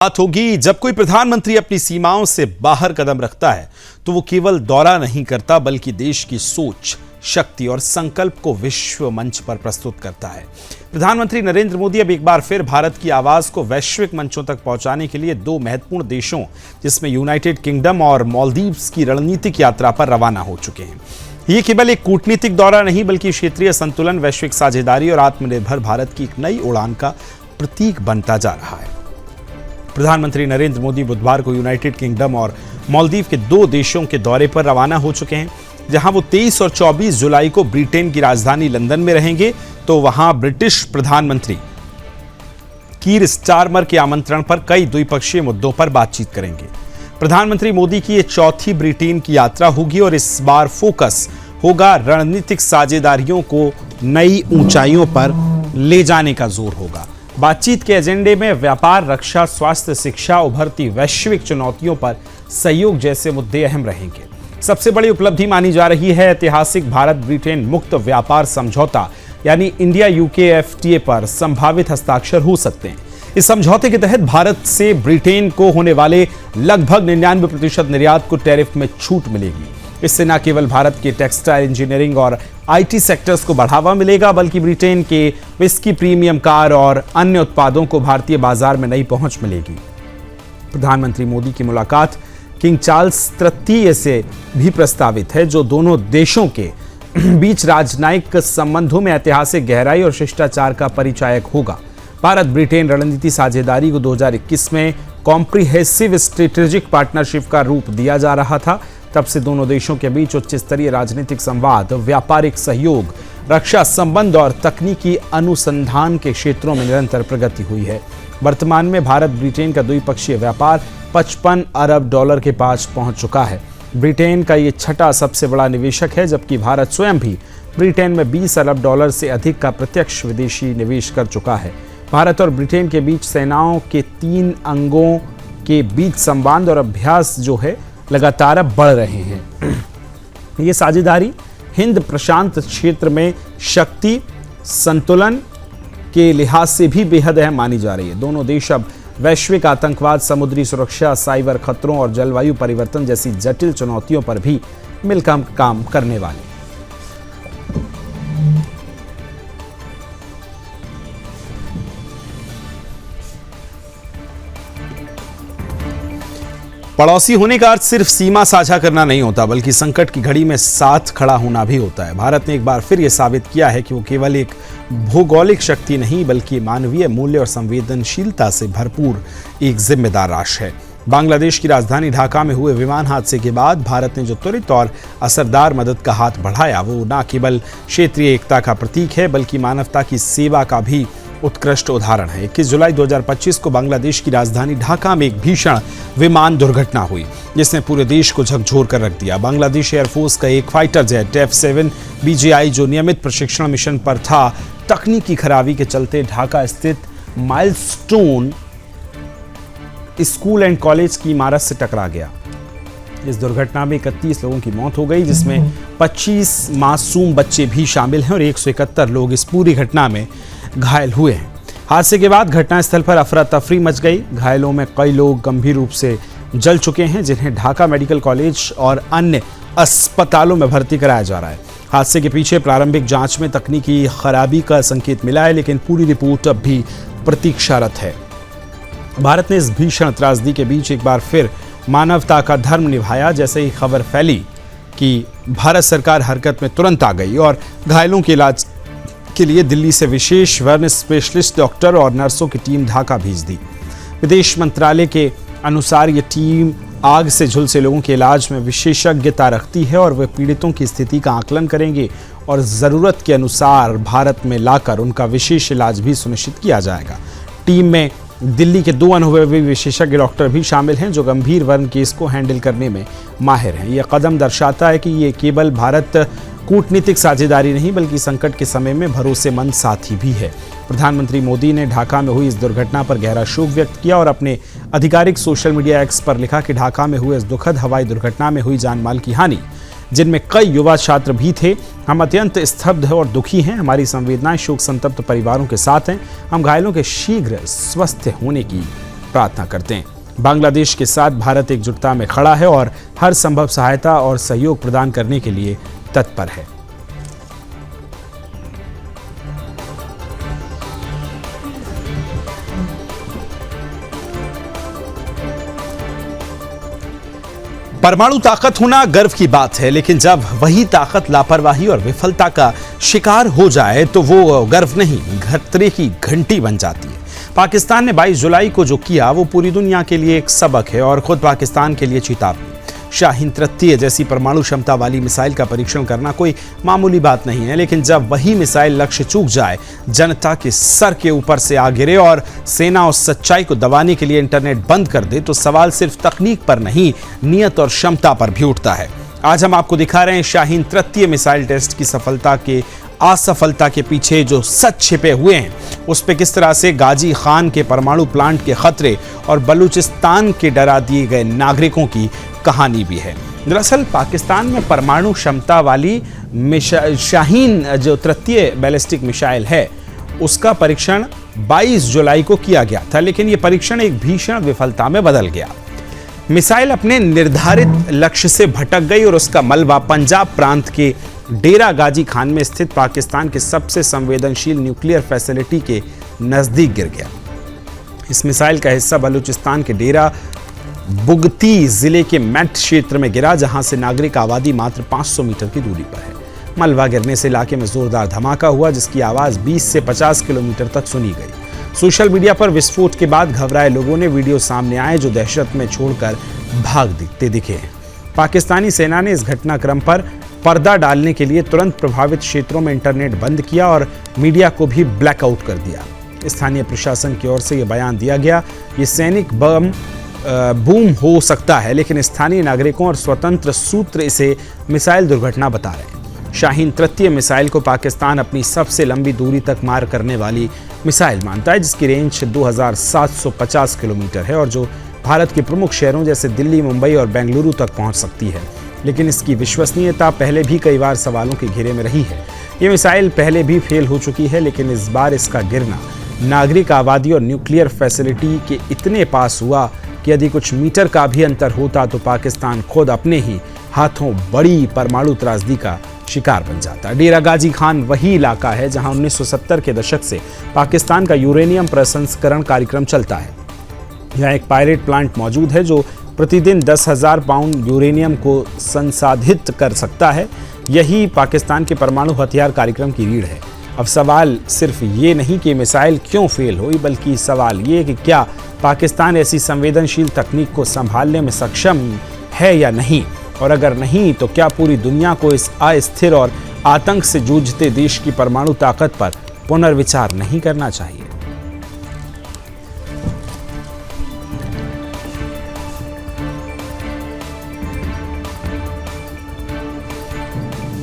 बात होगी जब कोई प्रधानमंत्री अपनी सीमाओं से बाहर कदम रखता है तो वो केवल दौरा नहीं करता बल्कि देश की सोच, शक्ति और संकल्प को विश्व मंच पर प्रस्तुत करता है। प्रधानमंत्री नरेंद्र मोदी अब एक बार फिर भारत की आवाज को वैश्विक मंचों तक पहुंचाने के लिए दो महत्वपूर्ण देशों जिसमें यूनाइटेड किंगडम और मालदीव्स की रणनीतिक यात्रा पर रवाना हो चुके हैं। ये केवल एक कूटनीतिक दौरा नहीं बल्कि क्षेत्रीय संतुलन, वैश्विक साझेदारी और आत्मनिर्भर भारत की एक नई उड़ान का प्रतीक बनता जा रहा है। प्रधानमंत्री नरेंद्र मोदी बुधवार को यूनाइटेड किंगडम और मालदीव के दो देशों के दौरे पर रवाना हो चुके हैं, जहां वो 23 और 24 जुलाई को ब्रिटेन की राजधानी लंदन में रहेंगे, तो वहां ब्रिटिश प्रधानमंत्री कीर स्टारमर के आमंत्रण पर कई द्विपक्षीय मुद्दों पर बातचीत करेंगे। प्रधानमंत्री मोदी की यह चौथी ब्रिटेन की यात्रा होगी और इस बार फोकस होगा रणनीतिक साझेदारियों को नई ऊंचाइयों पर ले जाने का जोर होगा। बातचीत के एजेंडे में व्यापार, रक्षा, स्वास्थ्य, शिक्षा, उभरती वैश्विक चुनौतियों पर सहयोग जैसे मुद्दे अहम रहेंगे। सबसे बड़ी उपलब्धि मानी जा रही है ऐतिहासिक भारत ब्रिटेन मुक्त व्यापार समझौता यानी इंडिया यूके FTA पर संभावित हस्ताक्षर हो सकते हैं। इस समझौते के तहत भारत से ब्रिटेन को होने वाले लगभग 99% निर्यात को टैरिफ में छूट मिलेगी। इससे न केवल भारत के टेक्सटाइल, इंजीनियरिंग और IT सेक्टर्स को बढ़ावा मिलेगा बल्कि ब्रिटेन के विस्की, प्रीमियम कार और अन्य उत्पादों को भारतीय बाजार में नई पहुंच मिलेगी। प्रधानमंत्री मोदी की मुलाकात किंग चार्ल्स तृतीय से भी प्रस्तावित है, जो दोनों देशों के बीच राजनयिक संबंधों में ऐतिहासिक गहराई और शिष्टाचार का परिचायक होगा। भारत ब्रिटेन रणनीति साझेदारी को 2021 में कॉम्प्रिहेंसिव स्ट्रेटेजिक पार्टनरशिप का रूप दिया जा रहा था। तब से दोनों देशों के बीच उच्च स्तरीय राजनीतिक संवाद, व्यापारिक सहयोग, रक्षा संबंध और तकनीकी अनुसंधान के क्षेत्रों में निरंतर प्रगति हुई है। वर्तमान में भारत ब्रिटेन का द्विपक्षीय व्यापार $55 अरब के पास पहुंच चुका है। ब्रिटेन का ये छठा सबसे बड़ा निवेशक है, जबकि भारत स्वयं भी ब्रिटेन में $20 अरब से अधिक का प्रत्यक्ष विदेशी निवेश कर चुका है। भारत और ब्रिटेन के बीच सेनाओं के 3 अंगों के बीच संवाद और अभ्यास जो है लगातार बढ़ रहे हैं। ये साझेदारी हिंद प्रशांत क्षेत्र में शक्ति संतुलन के लिहाज से भी बेहद अहम मानी जा रही है। दोनों देश अब वैश्विक आतंकवाद, समुद्री सुरक्षा, साइबर खतरों और जलवायु परिवर्तन जैसी जटिल चुनौतियों पर भी मिलकर काम करने वाले। पड़ोसी होने का अर्थ सिर्फ सीमा साझा करना नहीं होता बल्कि संकट की घड़ी में साथ खड़ा होना भी होता है। भारत ने एक बार फिर यह साबित किया है कि वो केवल एक भौगोलिक शक्ति नहीं बल्कि मानवीय मूल्य और संवेदनशीलता से भरपूर एक जिम्मेदार राष्ट्र है। बांग्लादेश की राजधानी ढाका में हुए विमान हादसे के बाद भारत ने जो त्वरित और असरदार मदद का हाथ बढ़ाया, वो न केवल क्षेत्रीय एकता का प्रतीक है बल्कि मानवता की सेवा का भी उत्कृष्ट उदाहरण है। 21 जुलाई 2025 को बांग्लादेश की राजधानी ढाका में एक भीषण विमान दुर्घटना हुई जिसने पूरे देश को झकझोर कर रख दिया। बांग्लादेश एयरफोर्स का एक फाइटर जेट F-7 BGI जो नियमित प्रशिक्षण मिशन पर था, तकनीकी खराबी के चलते ढाका स्थित माइलस्टोन स्कूल एंड कॉलेज की इमारत से टकरा गया। इस दुर्घटना में 31 लोगों की मौत हो गई, जिसमें 25 मासूम बच्चे भी शामिल हैं और 171 लोग इस पूरी घटना में घायल हुए हैं। हादसे के बाद घटनास्थल पर अफरा तफरी मच गई। घायलों में कई लोग गंभीर रूप से जल चुके हैं, जिन्हें ढाका मेडिकल कॉलेज और अन्य अस्पतालों में भर्ती कराया जा रहा है। हादसे के पीछे प्रारंभिक जांच में तकनीकी खराबी का संकेत मिला है, लेकिन पूरी रिपोर्ट अब भी प्रतीक्षारत है। भारत ने इस भीषण त्रासदी के बीच एक बार फिर मानवता का धर्म निभाया। जैसे ही खबर फैली कि भारत सरकार हरकत में तुरंत आ गई और घायलों के इलाज के लिए दिल्ली से विशेष वर्न स्पेशलिस्ट डॉक्टर और नर्सों की टीम ढाका भेज दी। विदेश मंत्रालय के अनुसार ये टीम आग से झुलसे लोगों के इलाज में विशेषज्ञता रखती है और वे पीड़ितों की स्थिति का आकलन करेंगे और ज़रूरत के अनुसार भारत में लाकर उनका विशेष इलाज भी सुनिश्चित किया जाएगा। टीम में दिल्ली के 2 अनुभवी विशेषज्ञ डॉक्टर भी शामिल हैं जो गंभीर वर्न केस को हैंडल करने में माहिर हैं। यह कदम दर्शाता है कि ये केवल भारत कूटनीतिक साझेदारी नहीं बल्कि संकट के समय में भरोसेमंद साथी भी है। प्रधानमंत्री मोदी ने ढाका में हुई इस दुर्घटना पर गहरा शोक व्यक्त किया और अपने आधिकारिक सोशल मीडिया X पर लिखा कि ढाका में हुए इस दुखद हवाई दुर्घटना में हुई जानमाल की हानि, जिनमें कई युवा छात्र भी थे, हम अत्यंत स्तब्ध और दुखी हैं। हमारी संवेदनाएं शोक संतप्त परिवारों के साथ हैं। हम घायलों के शीघ्र स्वस्थ होने की प्रार्थना करते हैं। बांग्लादेश के साथ भारत एकजुटता में खड़ा है और हर संभव सहायता और सहयोग प्रदान करने के लिए तत्पर है। परमाणु ताकत होना गर्व की बात है, लेकिन जब वही ताकत लापरवाही और विफलता का शिकार हो जाए तो वो गर्व नहीं, खतरे की घंटी बन जाती है। पाकिस्तान ने 22 जुलाई को जो किया वो पूरी दुनिया के लिए एक सबक है और खुद पाकिस्तान के लिए चेतावनी। शाहीन तृतीय जैसी परमाणु क्षमता वाली मिसाइल का परीक्षण करना कोई मामूली बात नहीं है, लेकिन जब वही मिसाइल लक्ष्य चूक जाए, जनता के सर के ऊपर से आ गिरे और सेना उस सच्चाई को दबाने के लिए इंटरनेट बंद कर दे, तो सवाल सिर्फ तकनीक पर नहीं, नियत और क्षमता पर भी उठता है। आज हम आपको दिखा रहे हैं शाहीन तृतीय मिसाइल टेस्ट की सफलता के असफलता के पीछे जो सच छिपे हुए हैं, उस पे किस तरह से गाजी खान के परमाणु प्लांट के खतरे और बलूचिस्तान के डरा दिए गए नागरिकों की कहानी भी है। दरअसल पाकिस्तान में परमाणु क्षमता वाली शाहीन जो तृतीय बैलिस्टिक मिसाइल है, उसका परीक्षण 22 जुलाई को किया गया था, लेकिन यह परीक्षण एक भीषण विफलता में बदल गया। मिसाइल अपने निर्धारित लक्ष्य से भटक गई और उसका मलबा पंजाब प्रांत के डेरा गाजी खान में स्थित पाकिस्तान के सबसे संवेदनशील न्यूक्लियर फैसिलिटी के नजदीक गिर गया। इस मिसाइल का हिस्सा बलूचिस्तान के डेरा बुगती जिले के मैट क्षेत्र में गिरा, जहां से नागरिक आबादी मात्र 500 मीटर की दूरी पर है। मलबा गिरने से इलाके में जोरदार धमाका हुआ, जिसकी आवाज 20 से 50 किलोमीटर तक सुनी गई। सोशल मीडिया पर विस्फोट के बाद घबराए लोगों ने वीडियो सामने आए जो दहशत में छोड़कर भाग दिखे हैं। पाकिस्तानी सेना ने इस घटनाक्रम पर पर्दा डालने के लिए तुरंत प्रभावित क्षेत्रों में इंटरनेट बंद किया और मीडिया को भी ब्लैकआउट कर दिया। स्थानीय प्रशासन की ओर से यह बयान दिया गया, ये सैनिक बूम हो सकता है, लेकिन स्थानीय नागरिकों और स्वतंत्र सूत्र इसे मिसाइल दुर्घटना बता रहे हैं। शाहीन तृतीय मिसाइल को पाकिस्तान अपनी सबसे लंबी दूरी तक मार करने वाली मिसाइल मानता है, जिसकी रेंज 2750 किलोमीटर है और जो भारत के प्रमुख शहरों जैसे दिल्ली, मुंबई और बेंगलुरु तक पहुंच सकती है। लेकिन इसकी विश्वसनीयता पहले भी कई बार सवालों के घेरे में रही है। ये मिसाइल पहले भी फेल हो चुकी है, लेकिन इस बार इसका गिरना नागरिक आबादी और न्यूक्लियर फैसिलिटी के इतने पास हुआ कि यदि कुछ मीटर का भी अंतर होता तो पाकिस्तान खुद अपने ही हाथों बड़ी परमाणु त्रासदी का शिकार बन जाता। डेरा गाजी खान वही इलाका है जहां 1970 के दशक से पाकिस्तान का यूरेनियम प्रसंस्करण कार्यक्रम चलता है। यहाँ एक पायलट प्लांट मौजूद है जो प्रतिदिन 10,000 पाउंड यूरेनियम को संसाधित कर सकता है। यही पाकिस्तान के परमाणु हथियार कार्यक्रम की रीढ़ है। अब सवाल सिर्फ ये नहीं कि मिसाइल क्यों फेल हुई, बल्कि सवाल ये कि क्या पाकिस्तान ऐसी संवेदनशील तकनीक को संभालने में सक्षम है या नहीं, और अगर नहीं तो क्या पूरी दुनिया को इस अस्थिर और आतंक से जूझते देश की परमाणु ताकत पर पुनर्विचार नहीं करना चाहिए।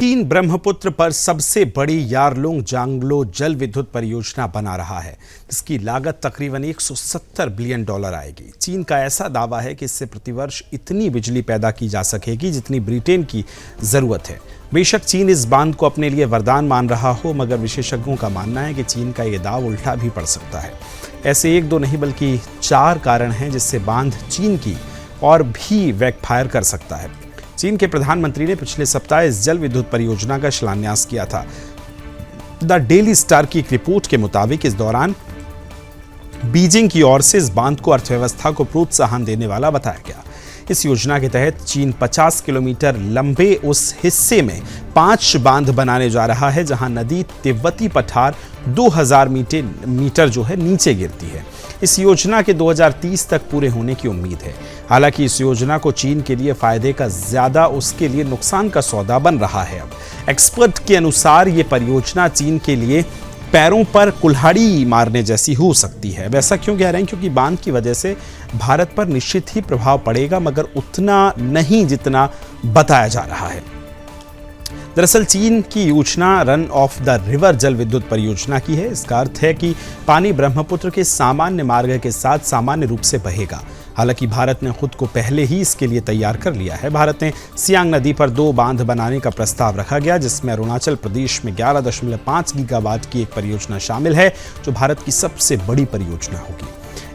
चीन ब्रह्मपुत्र पर सबसे बड़ी यारलुंग जांगलो जल विद्युत परियोजना बना रहा है, जिसकी लागत तकरीबन $170 बिलियन आएगी। चीन का ऐसा दावा है कि इससे प्रतिवर्ष इतनी बिजली पैदा की जा सकेगी जितनी ब्रिटेन की जरूरत है। बेशक चीन इस बांध को अपने लिए वरदान मान रहा हो, मगर विशेषज्ञों का मानना है कि चीन का ये दाव उल्टा भी पड़ सकता है। ऐसे एक दो नहीं बल्कि 4 कारण हैं जिससे बांध चीन की और भी बैकफायर कर सकता है। चीन के प्रधानमंत्री ने पिछले सप्ताह इस जल विद्युत परियोजना का शिलान्यास किया था। द डेली स्टार की एक रिपोर्ट के मुताबिक इस दौरान बीजिंग की ओर से इस बांध को अर्थव्यवस्था को प्रोत्साहन देने वाला बताया गया। इस योजना के तहत चीन 50 किलोमीटर लंबे उस हिस्से में 5 बांध बनाने जा रहा है जहां नदी तिब्बती पठार 2000 मीटर जो है नीचे गिरती है। इस योजना के 2030 तक पूरे होने की उम्मीद है। हालांकि इस योजना को चीन के लिए फायदे का ज्यादा उसके लिए नुकसान का सौदा बन रहा है। अब एक्सपर्ट के अनुसार ये परियोजना चीन के लिए पैरों पर कुल्हाड़ी मारने जैसी हो सकती है। वैसा क्यों कह रहे हैं? क्योंकि बांध की वजह से भारत पर निश्चित ही प्रभाव पड़ेगा, मगर उतना नहीं जितना बताया जा रहा है। दरअसल चीन की योजना रन ऑफ द रिवर जल विद्युत परियोजना की है। इसका अर्थ है कि पानी ब्रह्मपुत्र के सामान्य मार्ग के साथ सामान्य रूप से बहेगा। हालांकि भारत ने खुद को पहले ही इसके लिए तैयार कर लिया है। भारत ने सियांग नदी पर 2 बांध बनाने का प्रस्ताव रखा गया, जिसमें अरुणाचल प्रदेश में 11.5 गीगावाट की एक परियोजना शामिल है, जो भारत की सबसे बड़ी परियोजना होगी।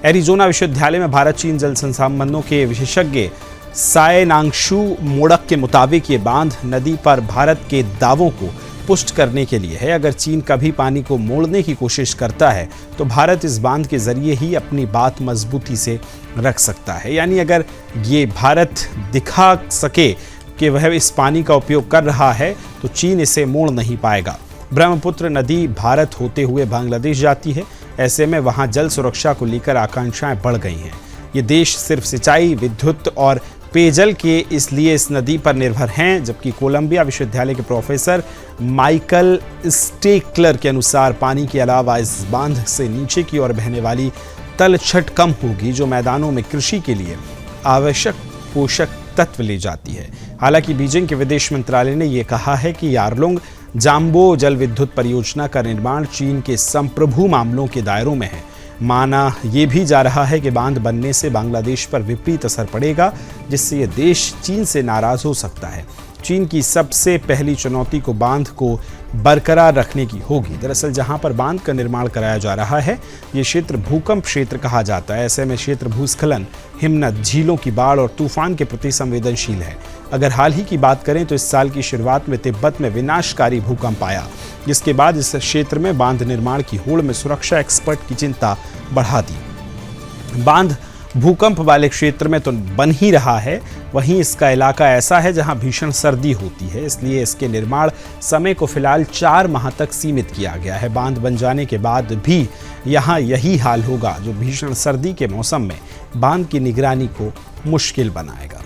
एरिजोना विश्वविद्यालय में भारत चीन जल संबंधों के विशेषज्ञ सायनांशु मोड़क के मुताबिक ये बांध नदी पर भारत के दावों को पुष्ट करने के लिए है। अगर चीन कभी पानी को मोड़ने की कोशिश करता है तो भारत इस बांध के जरिए ही अपनी बात मजबूती से रख सकता है। यानी अगर ये भारत दिखा सके कि वह इस पानी का उपयोग कर रहा है तो चीन इसे मोड़ नहीं पाएगा। ब्रह्मपुत्र नदी भारत होते हुए बांग्लादेश जाती है। ऐसे में वहां जल सुरक्षा को लेकर आकांक्षाएं बढ़ गई हैं। ये देश सिर्फ सिंचाई, विद्युत और पेयजल के इसलिए इस नदी पर निर्भर हैं, जबकि कोलंबिया विश्वविद्यालय के प्रोफेसर माइकल स्टेकलर के अनुसार पानी के अलावा इस बांध से नीचे की ओर बहने वाली तलछट कम होगी, जो मैदानों में कृषि के लिए आवश्यक पोषक तत्व ले जाती है। हालांकि बीजिंग के विदेश मंत्रालय ने यह कहा है कि यारलुंग जाम्बो जल विद्युत परियोजना का निर्माण चीन के संप्रभु मामलों के दायरों में है। माना यह भी जा रहा है कि बांध बनने से बांग्लादेश पर विपरीत असर पड़ेगा, जिससे यह देश चीन से नाराज हो सकता है। चीन की सबसे पहली चुनौती को बांध को बरकरार रखने की होगी। दरअसल जहां पर बांध का निर्माण कराया जा रहा है, ये क्षेत्र भूकंप क्षेत्र कहा जाता है। ऐसे में क्षेत्र भूस्खलन, हिमनद, झीलों की बाढ़ और तूफान के प्रति संवेदनशील है। अगर हाल ही की बात करें तो इस साल की शुरुआत में तिब्बत में विनाशकारी भूकंप आया, जिसके बाद इस क्षेत्र में बांध निर्माण की होड़ में सुरक्षा एक्सपर्ट की चिंता बढ़ा दी। बांध भूकंप वाले क्षेत्र में तो बन ही रहा है, वहीं इसका इलाका ऐसा है जहां भीषण सर्दी होती है, इसलिए इसके निर्माण समय को फिलहाल 4 माह तक सीमित किया गया है। बांध बन जाने के बाद भी यहां यही हाल होगा, जो भीषण सर्दी के मौसम में बांध की निगरानी को मुश्किल बनाएगा।